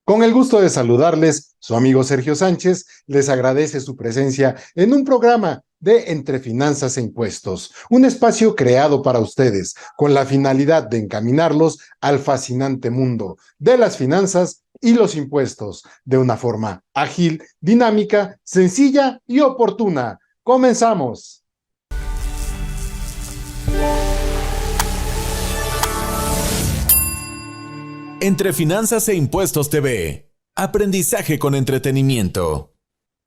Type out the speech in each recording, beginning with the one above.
Con el gusto de saludarles, su amigo Sergio Sánchez les agradece su presencia en un programa de Entre Finanzas e Impuestos, un espacio creado para ustedes con la finalidad de encaminarlos al fascinante mundo de las finanzas y los impuestos de una forma ágil, dinámica, sencilla y oportuna. ¡Comenzamos! Entre Finanzas e Impuestos TV. Aprendizaje con entretenimiento.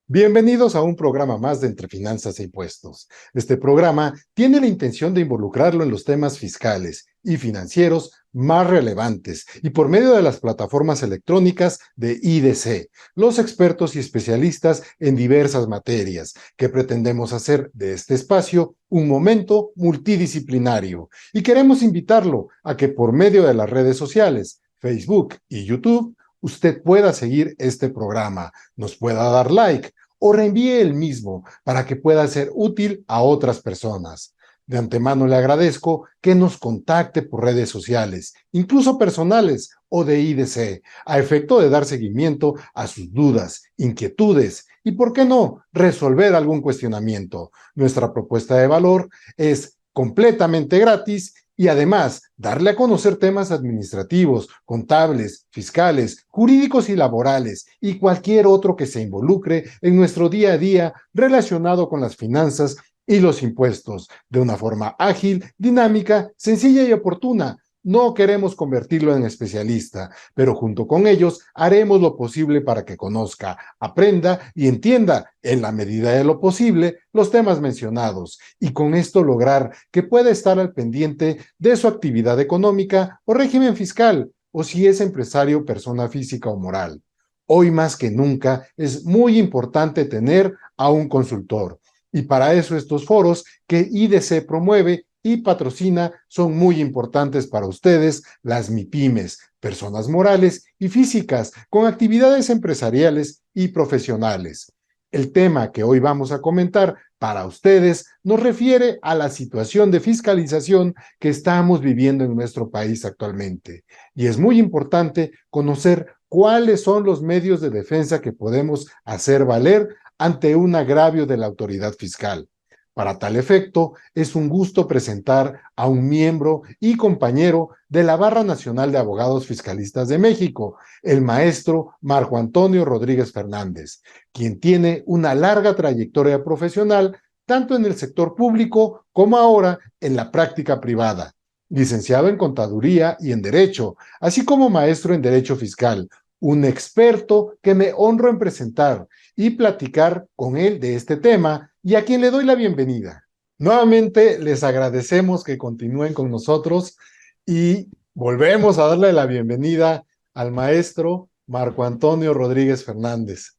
Bienvenidos a un programa más de Entre Finanzas e Impuestos. Este programa tiene la intención de involucrarlo en los temas fiscales y financieros más relevantes y por medio de las plataformas electrónicas de IDC, los expertos y especialistas en diversas materias, que pretendemos hacer de este espacio un momento multidisciplinario. Y queremos invitarlo a que por medio de las redes sociales, Facebook y YouTube, usted pueda seguir este programa, nos pueda dar like o reenvíe el mismo para que pueda ser útil a otras personas. De antemano le agradezco que nos contacte por redes sociales, incluso personales o de IDC, a efecto de dar seguimiento a sus dudas, inquietudes y, por qué no, resolver algún cuestionamiento. Nuestra propuesta de valor es completamente gratis y además darle a conocer temas administrativos, contables, fiscales, jurídicos y laborales y cualquier otro que se involucre en nuestro día a día relacionado con las finanzas y los impuestos, de una forma ágil, dinámica, sencilla y oportuna. No queremos convertirlo en especialista, pero junto con ellos haremos lo posible para que conozca, aprenda y entienda, en la medida de lo posible, los temas mencionados, y con esto lograr que pueda estar al pendiente de su actividad económica o régimen fiscal, o si es empresario, persona física o moral. Hoy más que nunca es muy importante tener a un consultor, y para eso estos foros que IDC promueve y patrocina son muy importantes para ustedes, las MIPYMES, personas morales y físicas con actividades empresariales y profesionales. El tema que hoy vamos a comentar para ustedes nos refiere a la situación de fiscalización que estamos viviendo en nuestro país actualmente. Y es muy importante conocer cuáles son los medios de defensa que podemos hacer valer ante un agravio de la autoridad fiscal. Para tal efecto, es un gusto presentar a un miembro y compañero de la Barra Nacional de Abogados Fiscalistas de México, el maestro Marco Antonio Rodríguez Fernández, quien tiene una larga trayectoria profesional tanto en el sector público como ahora en la práctica privada. Licenciado en Contaduría y en Derecho, así como maestro en Derecho Fiscal, un experto que me honro en presentar y platicar con él de este tema y a quien le doy la bienvenida. Nuevamente les agradecemos que continúen con nosotros y volvemos a darle la bienvenida al maestro Marco Antonio Rodríguez Fernández.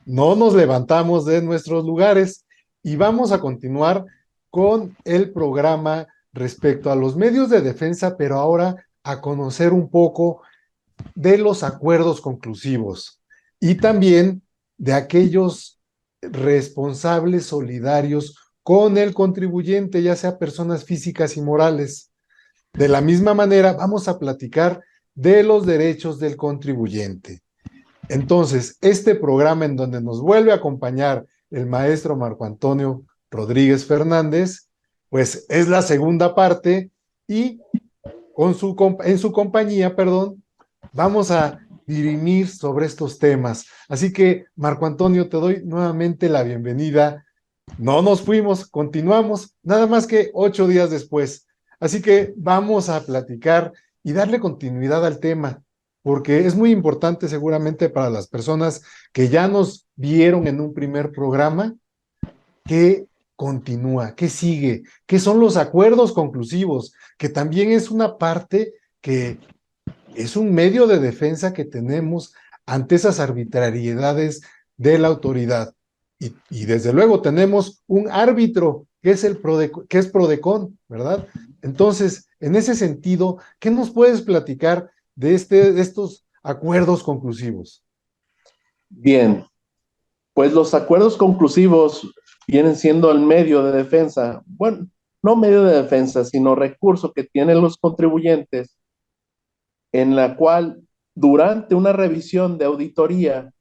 No nos levantamos de nuestros lugares y vamos a continuar con el programa respecto a los medios de defensa, pero ahora a conocer un poco de los acuerdos conclusivos y también de aquellos responsables solidarios con el contribuyente, ya sea personas físicas y morales. De la misma manera, vamos a platicar de los derechos del contribuyente. Entonces, este programa en donde nos vuelve a acompañar el maestro Marco Antonio Rodríguez Fernández, pues es la segunda parte y en su compañía, perdón, vamos a dirimir sobre estos temas. Así que, Marco Antonio, te doy nuevamente la bienvenida. No nos fuimos, continuamos, nada más que 8 días después. Así que vamos a platicar y darle continuidad al tema, porque es muy importante seguramente para las personas que ya nos vieron en un primer programa, qué continúa, qué sigue, qué son los acuerdos conclusivos, que también es una parte que es un medio de defensa que tenemos ante esas arbitrariedades de la autoridad. Y desde luego tenemos un árbitro que es, que es Prodecon, ¿verdad? Entonces, en ese sentido, ¿qué nos puedes platicar de estos acuerdos conclusivos? Bien, pues los acuerdos conclusivos vienen siendo el medio de defensa, bueno, no medio de defensa, sino recurso que tienen los contribuyentes en la cual durante una revisión de auditoría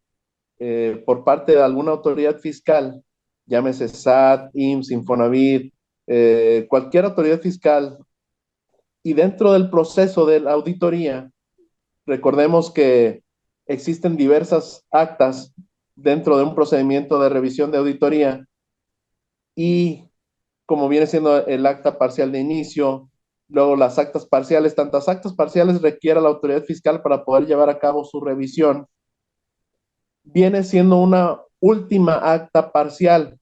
por parte de alguna autoridad fiscal, llámese SAT, IMSS, Infonavit, cualquier autoridad fiscal, y dentro del proceso de la auditoría, recordemos que existen diversas actas dentro de un procedimiento de revisión de auditoría y como viene siendo el acta parcial de inicio, luego las actas parciales, tantas actas parciales requiere la autoridad fiscal para poder llevar a cabo su revisión, viene siendo una última acta parcial.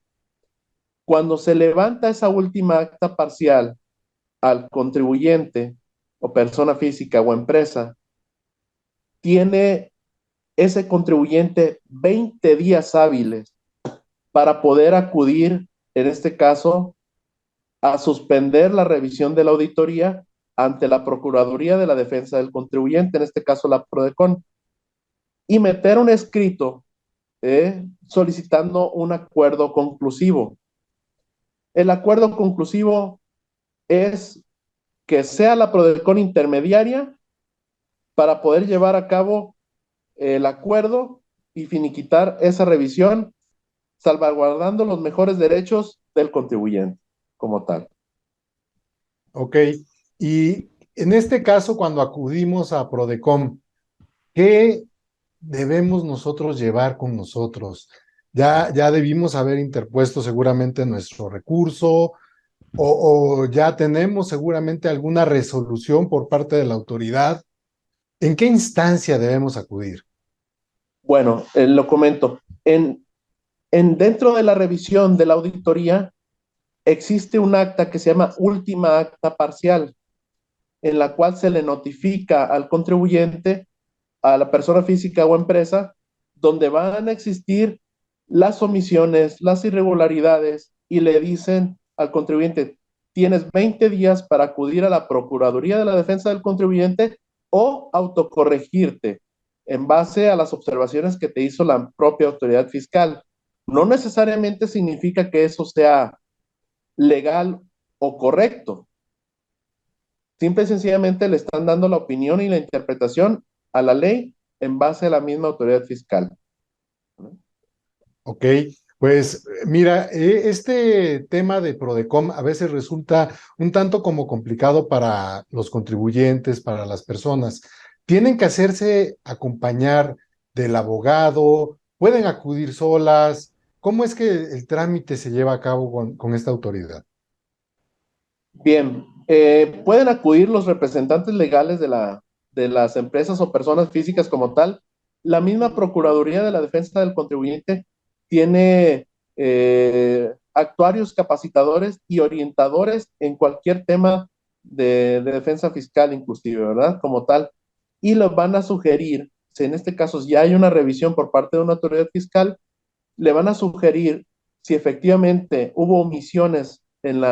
Cuando se levanta esa última acta parcial al contribuyente o persona física o empresa, tiene ese contribuyente 20 días hábiles para poder acudir, en este caso, a suspender la revisión de la auditoría ante la Procuraduría de la Defensa del Contribuyente, en este caso la PRODECON, y meter un escrito solicitando un acuerdo conclusivo. El acuerdo conclusivo es que sea la PRODECON intermediaria para poder llevar a cabo el acuerdo y finiquitar esa revisión, salvaguardando los mejores derechos del contribuyente como tal. Ok, y en este caso, cuando acudimos a Prodecom, ¿qué debemos nosotros llevar con nosotros? Ya debimos haber interpuesto seguramente nuestro recurso o ya tenemos seguramente alguna resolución por parte de la autoridad. ¿En qué instancia debemos acudir? Bueno, lo comento. Dentro de la revisión de la auditoría existe un acta que se llama última acta parcial, en la cual se le notifica al contribuyente, a la persona física o empresa, donde van a existir las omisiones, las irregularidades, y le dicen al contribuyente, tienes 20 días para acudir a la Procuraduría de la Defensa del Contribuyente o autocorregirte en base a las observaciones que te hizo la propia autoridad fiscal. No necesariamente significa que eso sea legal o correcto. Simple y sencillamente le están dando la opinión y la interpretación a la ley en base a la misma autoridad fiscal. Ok, pues mira, este tema de Prodecom a veces resulta un tanto como complicado para los contribuyentes, para las personas. Tienen que hacerse acompañar del abogado, pueden acudir solas. ¿Cómo es que el trámite se lleva a cabo con esta autoridad? Bien, pueden acudir los representantes legales de las empresas o personas físicas como tal. La misma Procuraduría de la Defensa del Contribuyente tiene actuarios capacitadores y orientadores en cualquier tema de defensa fiscal inclusive, ¿verdad? Como tal. Y los van a sugerir, si en este caso ya hay una revisión por parte de una autoridad fiscal, le van a sugerir si efectivamente hubo omisiones en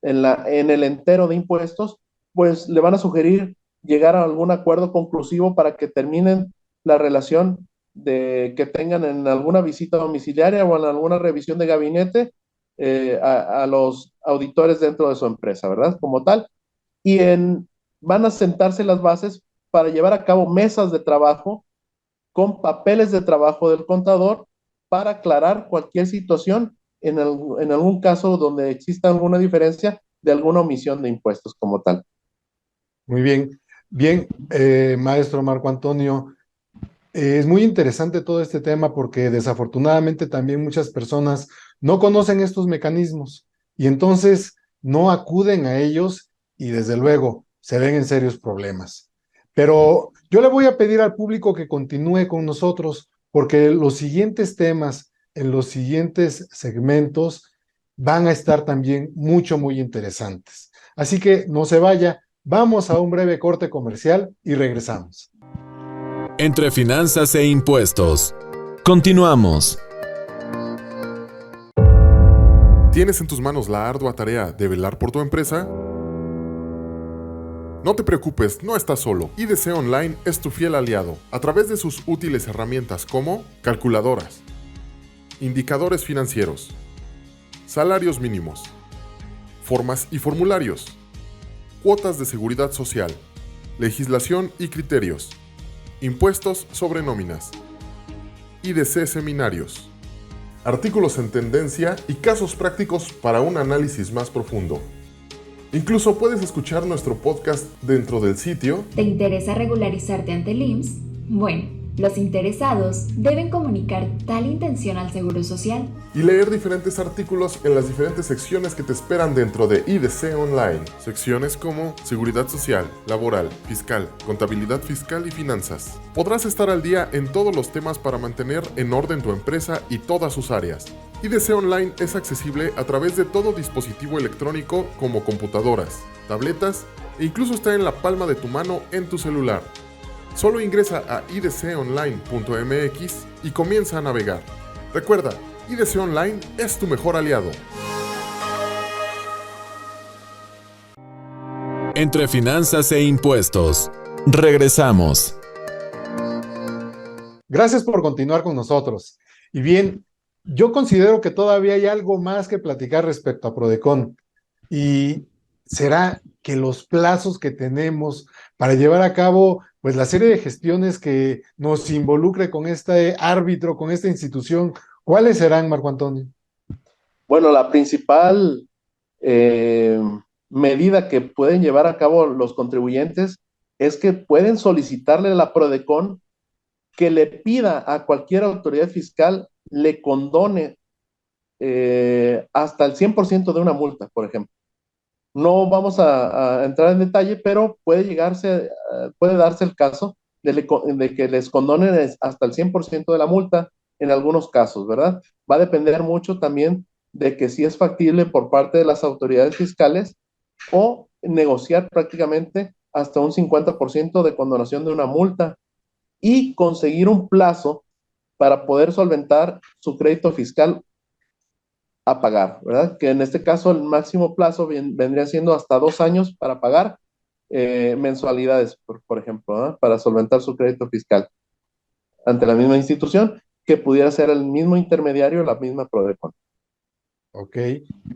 el entero de impuestos, pues le van a sugerir llegar a algún acuerdo conclusivo para que terminen la relación de que tengan en alguna visita domiciliaria o en alguna revisión de gabinete a los auditores dentro de su empresa, ¿verdad? Como tal. Y van a sentarse las bases para llevar a cabo mesas de trabajo con papeles de trabajo del contador para aclarar cualquier situación en algún caso donde exista alguna diferencia de alguna omisión de impuestos como tal. Muy bien, bien, maestro Marco Antonio. Es muy interesante todo este tema porque desafortunadamente también muchas personas no conocen estos mecanismos y entonces no acuden a ellos y desde luego se ven en serios problemas. Pero yo le voy a pedir al público que continúe con nosotros porque los siguientes temas en los siguientes segmentos van a estar también muy interesantes. Así que no se vaya, vamos a un breve corte comercial y regresamos. Entre finanzas e impuestos. Continuamos. ¿Tienes en tus manos la ardua tarea de velar por tu empresa? No te preocupes, no estás solo. IDC Online es tu fiel aliado a través de sus útiles herramientas como calculadoras, indicadores financieros, salarios mínimos, formas y formularios, cuotas de seguridad social, legislación y criterios, impuestos sobre nóminas, IDC seminarios, artículos en tendencia y casos prácticos para un análisis más profundo. Incluso puedes escuchar nuestro podcast dentro del sitio. ¿Te interesa regularizarte ante el IMSS? Bueno, los interesados deben comunicar tal intención al Seguro Social Y leer diferentes artículos en las diferentes secciones que te esperan dentro de IDC Online. Secciones como Seguridad Social, Laboral, Fiscal, Contabilidad Fiscal y Finanzas. Podrás estar al día en todos los temas para mantener en orden tu empresa y todas sus áreas. IDC Online es accesible a través de todo dispositivo electrónico como computadoras, tabletas e incluso está en la palma de tu mano en tu celular. Solo ingresa a idconline.mx y comienza a navegar. Recuerda, IDC Online es tu mejor aliado. Entre finanzas e impuestos. Regresamos. Gracias por continuar con nosotros. Y bien, yo considero que todavía hay algo más que platicar respecto a Prodecon. Y será que los plazos que tenemos para llevar a cabo pues la serie de gestiones que nos involucre con este árbitro, con esta institución, ¿cuáles serán, Marco Antonio? Bueno, la principal medida que pueden llevar a cabo los contribuyentes es que pueden solicitarle a la Prodecon que le pida a cualquier autoridad fiscal le condone hasta el 100% de una multa, por ejemplo. No vamos a entrar en detalle, pero puede darse el caso de que les condonen hasta el 100% de la multa en algunos casos, ¿verdad? Va a depender mucho también de que si es factible por parte de las autoridades fiscales o negociar prácticamente hasta un 50% de condonación de una multa y conseguir un plazo para poder solventar su crédito fiscal a pagar, ¿verdad? Que en este caso el máximo plazo vendría siendo hasta 2 años para pagar mensualidades, por ejemplo, ¿verdad? Para solventar su crédito fiscal ante la misma institución, que pudiera ser el mismo intermediario, la misma Prodecon. Ok,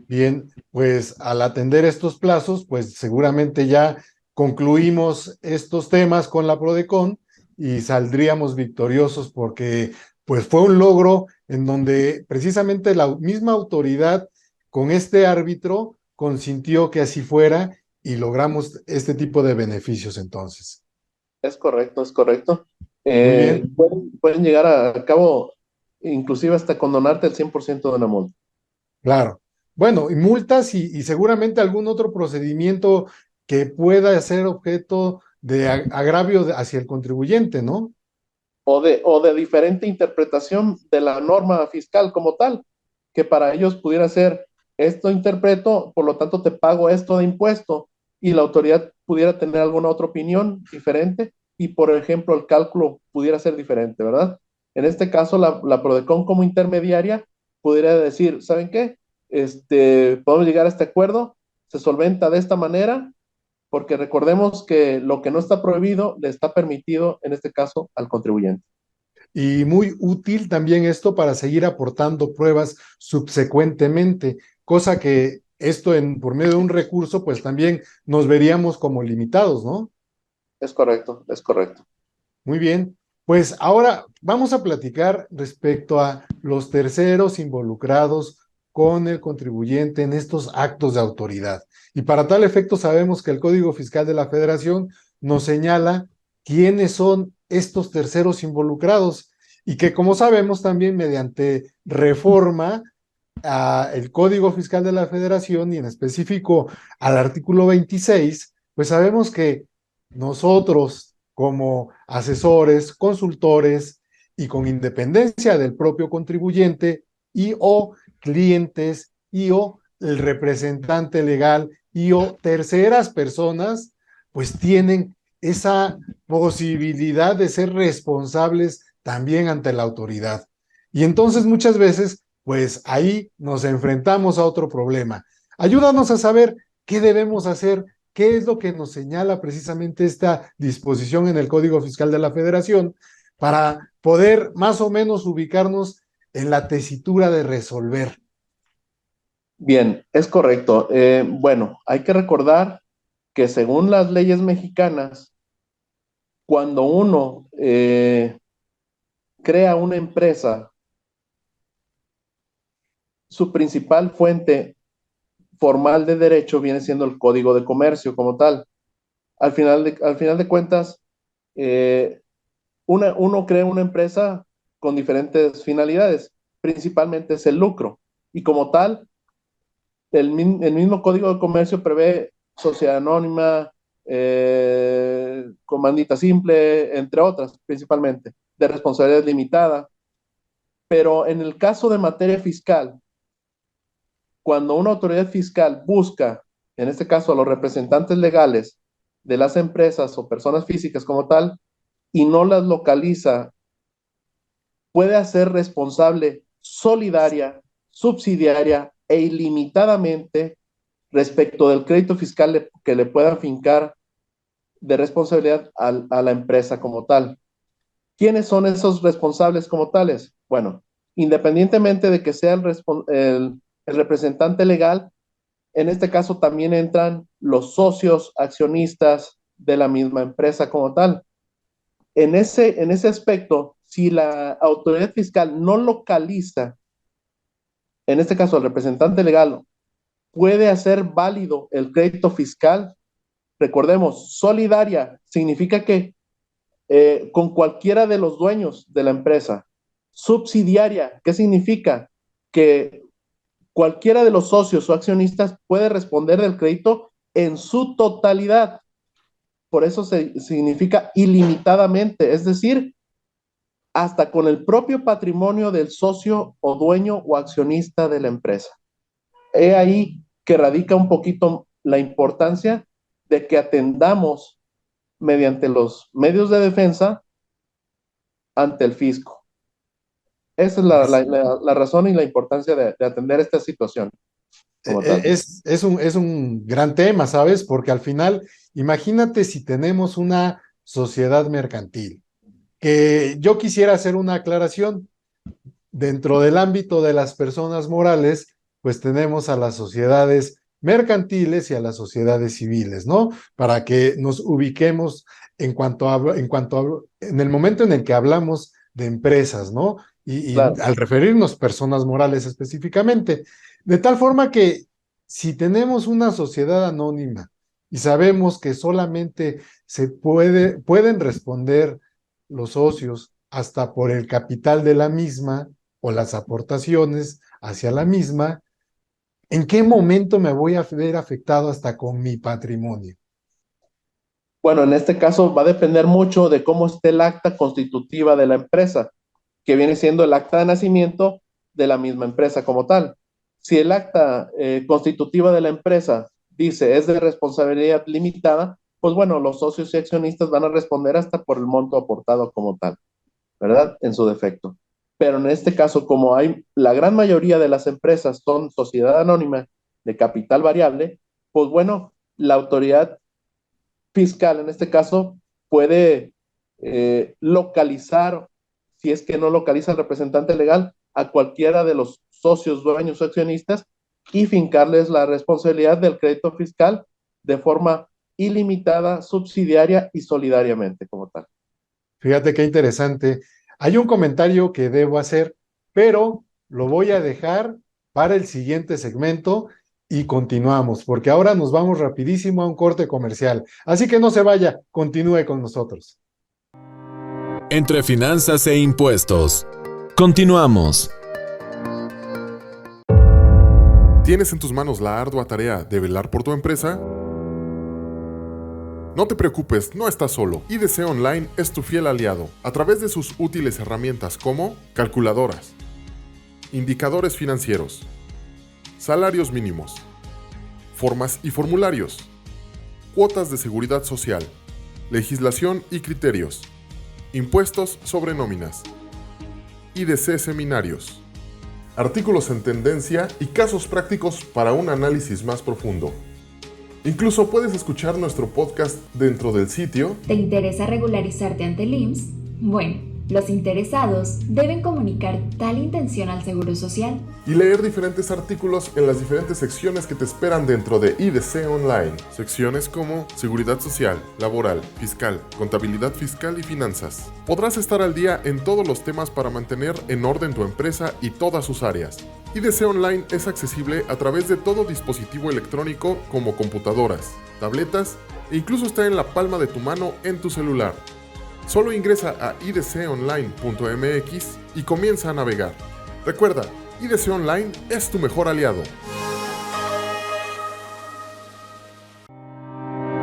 bien, pues al atender estos plazos, pues seguramente ya concluimos estos temas con la Prodecon y saldríamos victoriosos porque pues fue un logro en donde precisamente la misma autoridad con este árbitro consintió que así fuera y logramos este tipo de beneficios entonces. Es correcto, es correcto. Muy bien, Pueden llegar a cabo, inclusive hasta condonarte el 100% de una multa. claro. Bueno, y multas y seguramente algún otro procedimiento que pueda ser objeto de agravio hacia el contribuyente, ¿no? O de diferente interpretación de la norma fiscal como tal, que para ellos pudiera ser, esto interpreto, por lo tanto te pago esto de impuesto, y la autoridad pudiera tener alguna otra opinión diferente, y por ejemplo el cálculo pudiera ser diferente, ¿verdad? En este caso, la Prodecon como intermediaria pudiera decir, ¿saben qué? Podemos llegar a este acuerdo, se solventa de esta manera, porque recordemos que lo que no está prohibido le está permitido, en este caso, al contribuyente. Y muy útil también esto para seguir aportando pruebas subsecuentemente, cosa que esto por medio de un recurso, pues también nos veríamos como limitados, ¿no? Es correcto, es correcto. Muy bien, pues ahora vamos a platicar respecto a los terceros involucrados con el contribuyente en estos actos de autoridad. Y para tal efecto sabemos que el Código Fiscal de la Federación nos señala quiénes son estos terceros involucrados y que como sabemos también mediante reforma al Código Fiscal de la Federación y en específico al artículo 26, pues sabemos que nosotros como asesores, consultores y con independencia del propio contribuyente y o clientes y o el representante legal y o terceras personas, pues tienen esa posibilidad de ser responsables también ante la autoridad. Y entonces muchas veces, pues ahí nos enfrentamos a otro problema. Ayúdanos a saber qué debemos hacer, qué es lo que nos señala precisamente esta disposición en el Código Fiscal de la Federación para poder más o menos ubicarnos en la tesitura de resolver. Bien, es correcto. Bueno, hay que recordar que según las leyes mexicanas, cuando uno crea una empresa, su principal fuente formal de derecho viene siendo el Código de Comercio como tal. Al final de cuentas, uno crea una empresa con diferentes finalidades, principalmente es el lucro, y como tal, el mismo Código de Comercio prevé sociedad anónima, comandita simple, entre otras, principalmente, de responsabilidad limitada. Pero en el caso de materia fiscal, cuando una autoridad fiscal busca, en este caso a los representantes legales de las empresas o personas físicas como tal, y no las localiza, puede hacer responsable solidaria, subsidiaria e ilimitadamente respecto del crédito fiscal que le puedan fincar de responsabilidad a la empresa como tal. ¿Quiénes son esos responsables como tales? Bueno, independientemente de que sea el representante legal, en este caso también entran los socios accionistas de la misma empresa como tal. En ese aspecto, si la autoridad fiscal no localiza, en este caso el representante legal, puede hacer válido el crédito fiscal. Recordemos, solidaria significa que con cualquiera de los dueños de la empresa. Subsidiaria, ¿qué significa? Que cualquiera de los socios o accionistas puede responder del crédito en su totalidad. Por eso significa ilimitadamente, es decir, hasta con el propio patrimonio del socio o dueño o accionista de la empresa. He ahí que radica un poquito la importancia de que atendamos mediante los medios de defensa ante el fisco. Esa es la razón y la importancia de atender esta situación. Es un gran tema, ¿sabes? Porque al final, imagínate si tenemos una sociedad mercantil, que yo quisiera hacer una aclaración. Dentro del ámbito de las personas morales, pues tenemos a las sociedades mercantiles y a las sociedades civiles, ¿no? Para que nos ubiquemos en el momento en el que hablamos de empresas, ¿no? Y Claro. Al referirnos personas morales específicamente. De tal forma que si tenemos una sociedad anónima y sabemos que solamente pueden responder los socios hasta por el capital de la misma o las aportaciones hacia la misma, ¿en qué momento me voy a ver afectado hasta con mi patrimonio? Bueno, en este caso va a depender mucho de cómo esté el acta constitutiva de la empresa, que viene siendo el acta de nacimiento de la misma empresa como tal. Si el acta constitutiva de la empresa dice es de responsabilidad limitada, pues bueno, los socios y accionistas van a responder hasta por el monto aportado como tal, ¿verdad? En su defecto. Pero en este caso, como la gran mayoría de las empresas son sociedad anónima de capital variable, pues bueno, la autoridad fiscal en este caso puede localizar, si es que no localiza al representante legal, a cualquiera de los socios, dueños o accionistas y fincarles la responsabilidad del crédito fiscal de forma ilimitada, subsidiaria y solidariamente como tal. Fíjate qué interesante. Hay un comentario que debo hacer, pero lo voy a dejar para el siguiente segmento y continuamos, porque ahora nos vamos rapidísimo a un corte comercial. Así que no se vaya, continúe con nosotros. Entre finanzas e impuestos. Continuamos. ¿Tienes en tus manos la ardua tarea de velar por tu empresa? No te preocupes, no estás solo. IDC Online es tu fiel aliado a través de sus útiles herramientas como calculadoras, indicadores financieros, salarios mínimos, formas y formularios, cuotas de seguridad social, legislación y criterios, impuestos sobre nóminas, IDC seminarios, artículos en tendencia y casos prácticos para un análisis más profundo. Incluso puedes escuchar nuestro podcast dentro del sitio. ¿Te interesa regularizarte ante el IMSS? Bueno, Los interesados deben comunicar tal intención al Seguro Social y leer diferentes artículos en las diferentes secciones que te esperan dentro de IDC Online. Secciones como Seguridad Social, Laboral, Fiscal, Contabilidad Fiscal y Finanzas. Podrás estar al día en todos los temas para mantener en orden tu empresa y todas sus áreas. IDC Online es accesible a través de todo dispositivo electrónico como computadoras, tabletas e incluso está en la palma de tu mano en tu celular. Solo ingresa a idconline.mx y comienza a navegar. Recuerda, IDC Online es tu mejor aliado.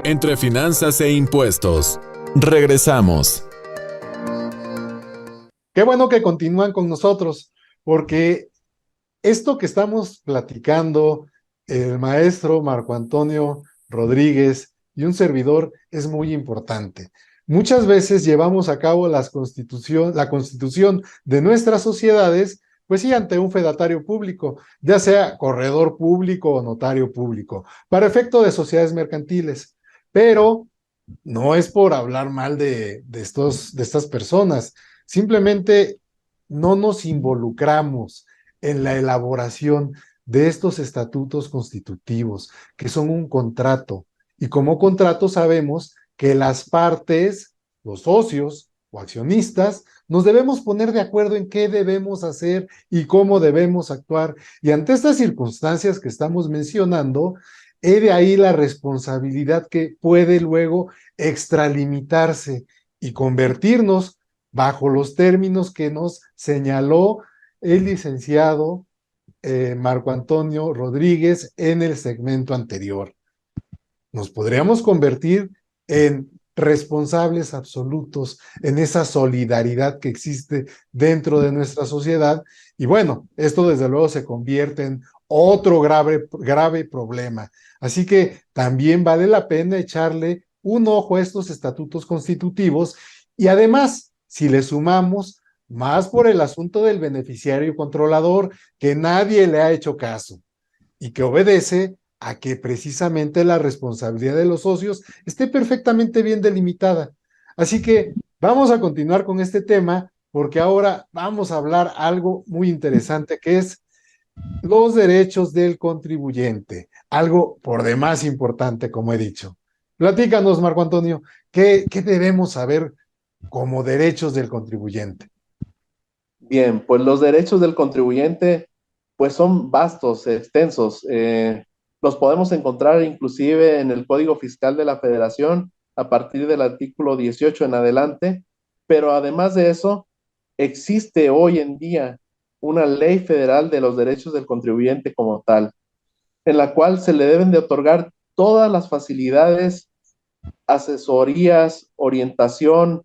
Entre finanzas e impuestos. Regresamos. Qué bueno que continúan con nosotros, porque esto que estamos platicando, el maestro Marco Antonio Rodríguez y un servidor, es muy importante. Muchas veces llevamos a cabo la constitución de nuestras sociedades, pues sí, ante un fedatario público, ya sea corredor público o notario público, para efecto de sociedades mercantiles. Pero no es por hablar mal de estas personas, simplemente no nos involucramos en la elaboración de estos estatutos constitutivos, que son un contrato. Y como contrato sabemos que las partes, los socios o accionistas, nos debemos poner de acuerdo en qué debemos hacer y cómo debemos actuar. Y ante estas circunstancias que estamos mencionando, he de ahí la responsabilidad que puede luego extralimitarse y convertirnos bajo los términos que nos señaló el licenciado Marco Antonio Rodríguez en el segmento anterior. Nos podríamos convertir en responsables absolutos en esa solidaridad que existe dentro de nuestra sociedad. Y bueno, esto desde luego se convierte en otro grave problema. Así que también vale la pena echarle un ojo a estos estatutos constitutivos y además, si le sumamos más por el asunto del beneficiario controlador, que nadie le ha hecho caso y que obedece a que precisamente la responsabilidad de los socios esté perfectamente bien delimitada. Así que vamos a continuar con este tema porque ahora vamos a hablar algo muy interesante que es los derechos del contribuyente, algo por demás importante, como he dicho. Platícanos, Marco Antonio, ¿qué debemos saber como derechos del contribuyente? Bien, pues los derechos del contribuyente pues son vastos, extensos. Los podemos encontrar inclusive en el Código Fiscal de la Federación a partir del artículo 18 en adelante, pero además de eso, existe hoy en día una ley federal de los derechos del contribuyente como tal, en la cual se le deben de otorgar todas las facilidades, asesorías, orientación,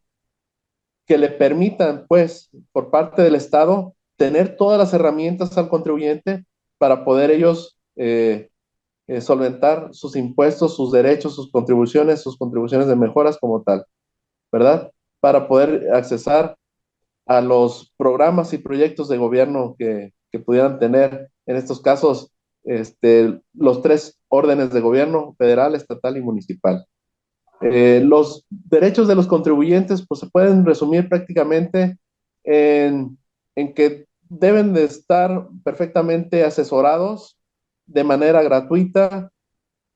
que le permitan, pues, por parte del Estado, tener todas las herramientas al contribuyente para poder ellos solventar sus impuestos, sus derechos, sus contribuciones de mejoras como tal, ¿verdad? Para poder accesar a los programas y proyectos de gobierno que pudieran tener, en estos casos, los tres órdenes de gobierno, federal, estatal y municipal. Los derechos de los contribuyentes pues, se pueden resumir prácticamente en que deben de estar perfectamente asesorados de manera gratuita,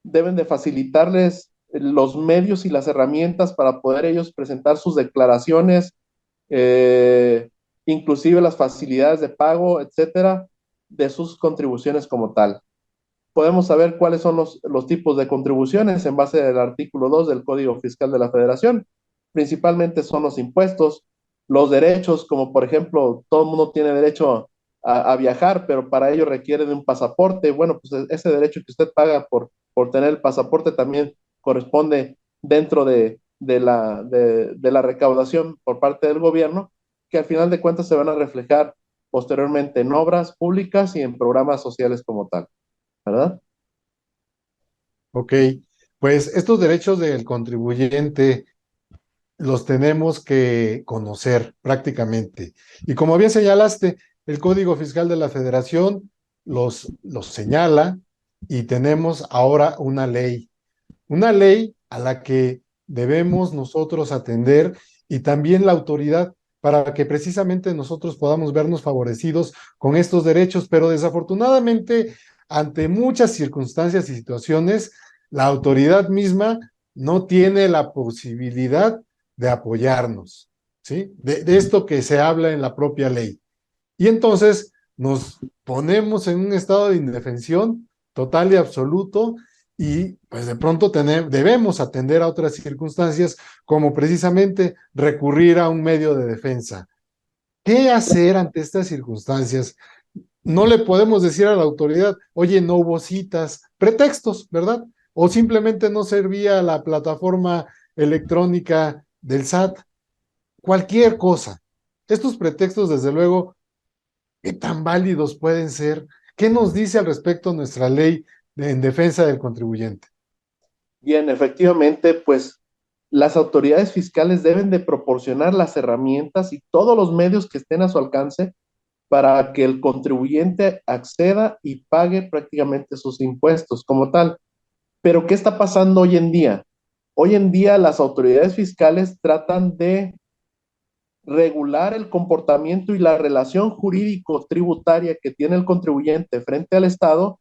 deben de facilitarles los medios y las herramientas para poder ellos presentar sus declaraciones, inclusive las facilidades de pago, etcétera, de sus contribuciones como tal. Podemos saber cuáles son los tipos de contribuciones en base al artículo 2 del Código Fiscal de la Federación. Principalmente son los impuestos, los derechos, como por ejemplo, todo el mundo tiene derecho a viajar, pero para ello requiere de un pasaporte. Bueno, pues ese derecho que usted paga por tener el pasaporte también corresponde dentro de la recaudación por parte del gobierno, que al final de cuentas se van a reflejar posteriormente en obras públicas y en programas sociales como tal, ¿verdad? Ok, pues estos derechos del contribuyente los tenemos que conocer prácticamente. Y como bien señalaste, el Código Fiscal de la Federación los señala y tenemos ahora una ley a la que debemos nosotros atender y también la autoridad para que precisamente nosotros podamos vernos favorecidos con estos derechos, pero desafortunadamente, ante muchas circunstancias y situaciones, la autoridad misma no tiene la posibilidad de apoyarnos, ¿sí? De esto que se habla en la propia ley. Y entonces nos ponemos en un estado de indefensión total y absoluto y pues de pronto debemos atender a otras circunstancias como precisamente recurrir a un medio de defensa. ¿Qué hacer ante estas circunstancias? No le podemos decir a la autoridad, oye, no hubo citas, pretextos, ¿verdad? O simplemente no servía la plataforma electrónica del SAT, cualquier cosa. Estos pretextos, desde luego, ¿qué tan válidos pueden ser? ¿Qué nos dice al respecto nuestra ley en defensa del contribuyente? Bien, efectivamente, pues las autoridades fiscales deben de proporcionar las herramientas y todos los medios que estén a su alcance para que el contribuyente acceda y pague prácticamente sus impuestos como tal. Pero ¿qué está pasando hoy en día? Hoy en día las autoridades fiscales tratan de regular el comportamiento y la relación jurídico-tributaria que tiene el contribuyente frente al Estado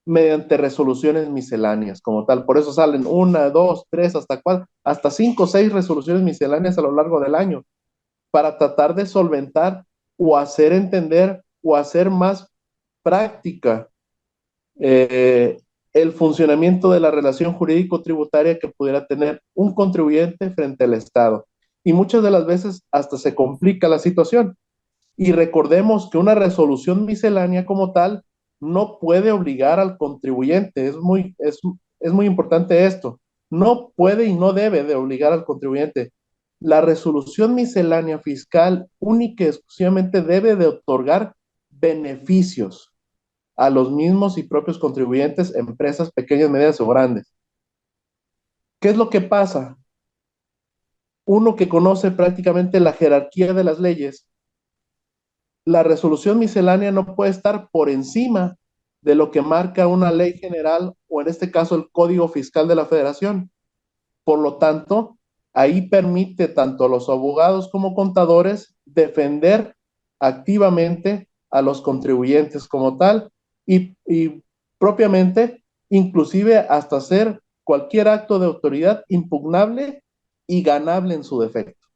mediante resoluciones misceláneas como tal. Por eso salen una, dos, tres, hasta cuatro, hasta cinco, seis resoluciones misceláneas a lo largo del año para tratar de solventar o hacer entender o hacer más práctica el funcionamiento de la relación jurídico-tributaria que pudiera tener un contribuyente frente al Estado. Y muchas de las veces hasta se complica la situación. Y recordemos que una resolución miscelánea como tal no puede obligar al contribuyente. Es muy importante esto. No puede y no debe de obligar al contribuyente. La resolución miscelánea fiscal única y exclusivamente debe de otorgar beneficios a los mismos y propios contribuyentes, empresas pequeñas, medianas o grandes. ¿Qué es lo que pasa? Uno que conoce prácticamente la jerarquía de las leyes, la resolución miscelánea no puede estar por encima de lo que marca una ley general o en este caso el Código Fiscal de la Federación. Por lo tanto, ahí permite tanto a los abogados como contadores defender activamente a los contribuyentes como tal y propiamente, inclusive hasta hacer cualquier acto de autoridad impugnable y ganable en su defecto.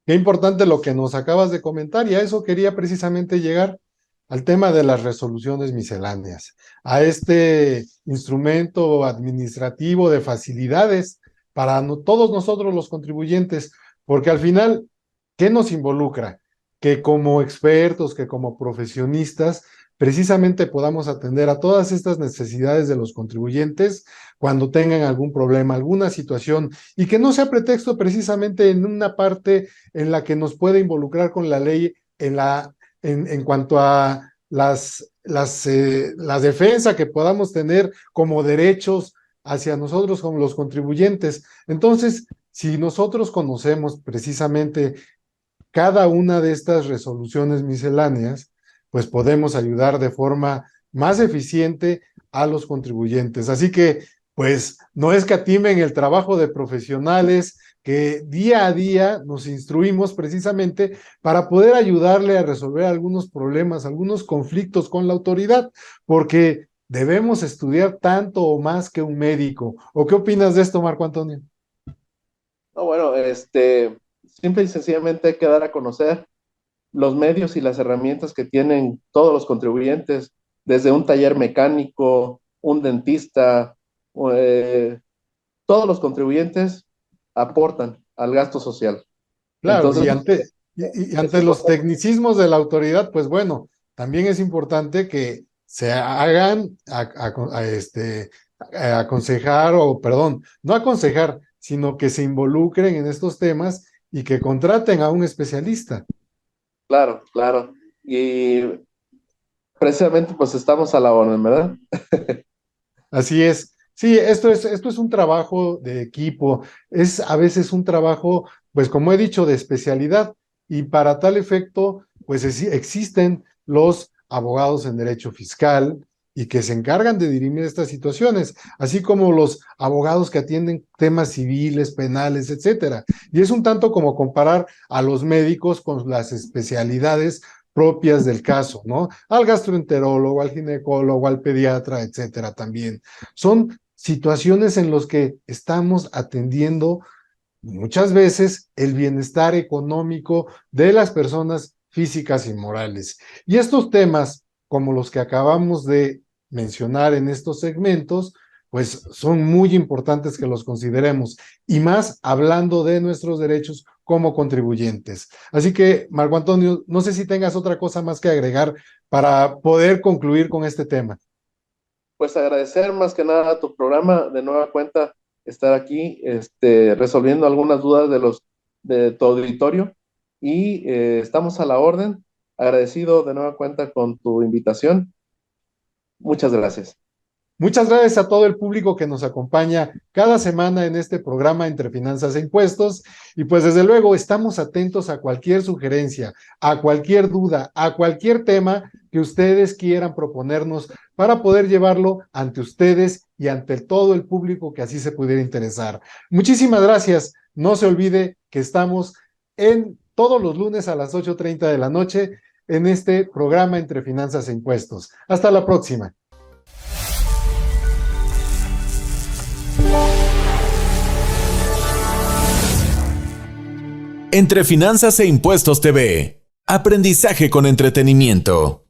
Qué importante lo que nos acabas de comentar, y a eso quería precisamente llegar, al tema de las resoluciones misceláneas, a este instrumento administrativo de facilidades para todos nosotros los contribuyentes, porque al final, ¿qué nos involucra? Que como expertos, que como profesionistas, precisamente podamos atender a todas estas necesidades de los contribuyentes cuando tengan algún problema, alguna situación, y que no sea pretexto precisamente en una parte en la que nos puede involucrar con la ley en cuanto a la defensa que podamos tener como derechos hacia nosotros como los contribuyentes. Entonces, si nosotros conocemos precisamente cada una de estas resoluciones misceláneas, pues podemos ayudar de forma más eficiente a los contribuyentes. Así que, pues, no escatimen el trabajo de profesionales que día a día nos instruimos precisamente para poder ayudarle a resolver algunos problemas, algunos conflictos con la autoridad, porque debemos estudiar tanto o más que un médico. ¿O qué opinas de esto, Marco Antonio? No, bueno, simple y sencillamente hay que dar a conocer los medios y las herramientas que tienen todos los contribuyentes, desde un taller mecánico, un dentista, todos los contribuyentes aportan al gasto social. Claro, Entonces, y es ante los importante. tecnicismos de la autoridad, pues bueno, también es importante que se hagan a aconsejar, o perdón, no aconsejar, sino que se involucren en estos temas y que contraten a un especialista. Claro, claro. Y precisamente pues estamos a la orden, ¿verdad? Así es. Sí, esto es un trabajo de equipo, es a veces un trabajo, pues como he dicho, de especialidad, y para tal efecto, pues existen los abogados en derecho fiscal, y que se encargan de dirimir estas situaciones, así como los abogados que atienden temas civiles, penales, etcétera. Y es un tanto como comparar a los médicos con las especialidades propias del caso, ¿no? Al gastroenterólogo, al ginecólogo, al pediatra, etcétera, también. Son situaciones en las que estamos atendiendo muchas veces el bienestar económico de las personas físicas y morales. Y estos temas, como los que acabamos de mencionar en estos segmentos, pues son muy importantes que los consideremos, y más hablando de nuestros derechos como contribuyentes. Así que, Marco Antonio, no sé si tengas otra cosa más que agregar para poder concluir con este tema. Pues agradecer más que nada a tu programa, de nueva cuenta, estar aquí resolviendo algunas dudas de tu auditorio, y estamos a la orden. Agradecido de nueva cuenta con tu invitación. Muchas gracias. Muchas gracias a todo el público que nos acompaña cada semana en este programa Entre Finanzas e Impuestos. Y pues desde luego estamos atentos a cualquier sugerencia, a cualquier duda, a cualquier tema que ustedes quieran proponernos para poder llevarlo ante ustedes y ante todo el público que así se pudiera interesar. Muchísimas gracias. No se olvide que estamos en todos los lunes a las 8:30 de la noche en este programa Entre Finanzas e Impuestos. Hasta la próxima. Entre Finanzas e Impuestos TV. Aprendizaje con entretenimiento.